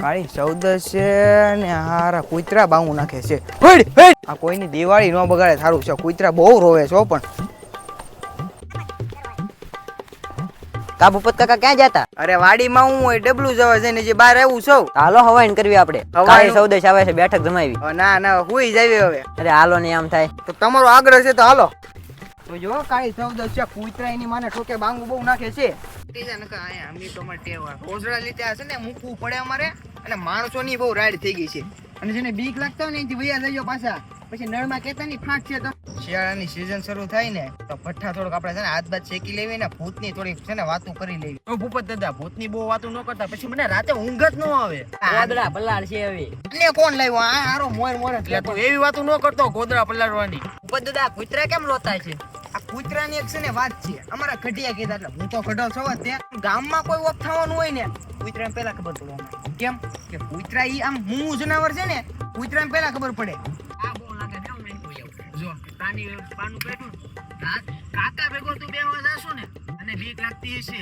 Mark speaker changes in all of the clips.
Speaker 1: કાળી ચૌદસ છે ને હારા કૂતરા બાંગુ નાખે છે. હેડ હેડ આ કોઈની દિવાળી ન બગાડે સારું છે. કૂતરા બહુ રોવે છે પણ.
Speaker 2: કાબુપત કાકા ક્યાં જતા?
Speaker 1: અરે વાડીમાં હું ડબલું જવા છે ને જે બહાર આવું છું.
Speaker 2: હાલો હવાઈન કરવી આપણે. કાળી ચૌદશ આવે છે, બેઠક જમાવી.
Speaker 1: ના ના હુઈ જાવી હવે.
Speaker 2: અરે હાલો ને આમ થાય
Speaker 1: તો તમારો આગ્રહ છે તો હાલો. તો જો કાળી ચૌદશ છે, કૂતરા એની માને ઠોકે બાંગુ બહુ નાખે છે. રોજડા લીધે છે ને મૂકવું પડે અમારે અને માણસોની બહુ રાઈડ થઈ ગઈ છે. અને જેને બીક લાગતા હોય ને એથી વૈયા જજો પાછા. પછી નળમાં કેતા ની ફાંટ છે તો શિયાળાની સીઝન શરૂ થાય ને તો ભઠ્ઠા થોડુંક આપણે છે ને હાથ બાદ શેકી લેવી ને ભૂતની થોડીક છે ને વાતું કરી લેવી. ઓ ભૂપત દાદા ભૂતની બહુ વાતું ન કરતા, પછી મને રાતે ઊંઘ જ ન આવે.
Speaker 2: ગોદડા પલાળ છે હવે.
Speaker 1: ને કોણ લાવ્યો આ હારો મોર મોર એટલે તું એવી વાતું ન કરતો ગોદડા પલાળવાની.
Speaker 2: ભૂપત દાદા કૂતરા કેમ રોતા છે?
Speaker 1: આ કૂતરાની એક છે ને વાત છે, અમારા ખટિયા કીધા એટલે હું તો ખડો છો ત્યાં ગામમાં કોઈ વખત થવાનું હોય ને કૂતરાને પહેલા ખબર પડે. કેમ કે કૂતરા ઈ આમ મૂંગું જનાવર છે ને, કૂતરાને પહેલા ખબર પડે.
Speaker 2: આ બહુ લાગે ને જો તાની પાનું પેટું કાકા ભેગો તું બેહવા જાશું ને અને બીક લાગતી હશે.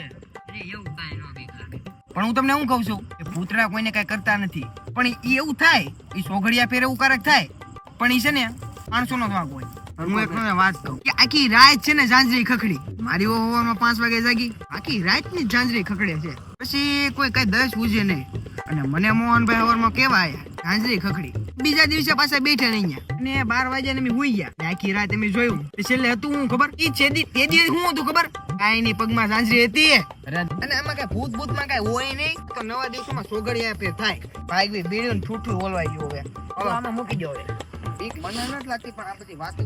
Speaker 2: અરે એવું કાઈ ન બીક લાગે.
Speaker 1: પણ હું તમને શું કહું છું કે કૂતરા કોઈને કઈ કરતા નથી, પણ ઈ એવું થાય ઈ સોગડિયા ફેર એવું કારક થાય, પણ ઈ છે ને માણસોનો જ વાંક હોય. હું એક વાત કહું કે આખી રાત છે ને ઝાંઝરી ખખડી. મારી હવામાં 5 વાગે જાગી, આખી રાત ની ઝાંઝરી ખખડે છે. પછી કોઈ કઈ 10 ઉજે નહીં. અને મને મોહનભાઈ હવારમાં કેવા આયા ઝાંઝરી ખખડી. બીજા દિવસે પાછા બેઠા નહીં અને 12 વાગ્યા ને હુઈ ગયા. આખી રાત અમે જોયું. છેલ્લે હતું હું ખબર ઈ છેદી તે દિવસ હું હતું ખબર કાઈ ની પગમાં ઝાંઝરી હતી. અને આમાં કઈ ભૂત ભૂત માં કઈ હોય નહીં તો નવા દિવસોમાં સોગડિયા ફેર થાય. ભાઈ બીડ્યું ને ઠૂઠું ઓલવાઈ ગયું. હવે
Speaker 2: આમાં મૂકી દો હવે.
Speaker 1: બીક મને નથી લાગતી પણ આ બધી વાતો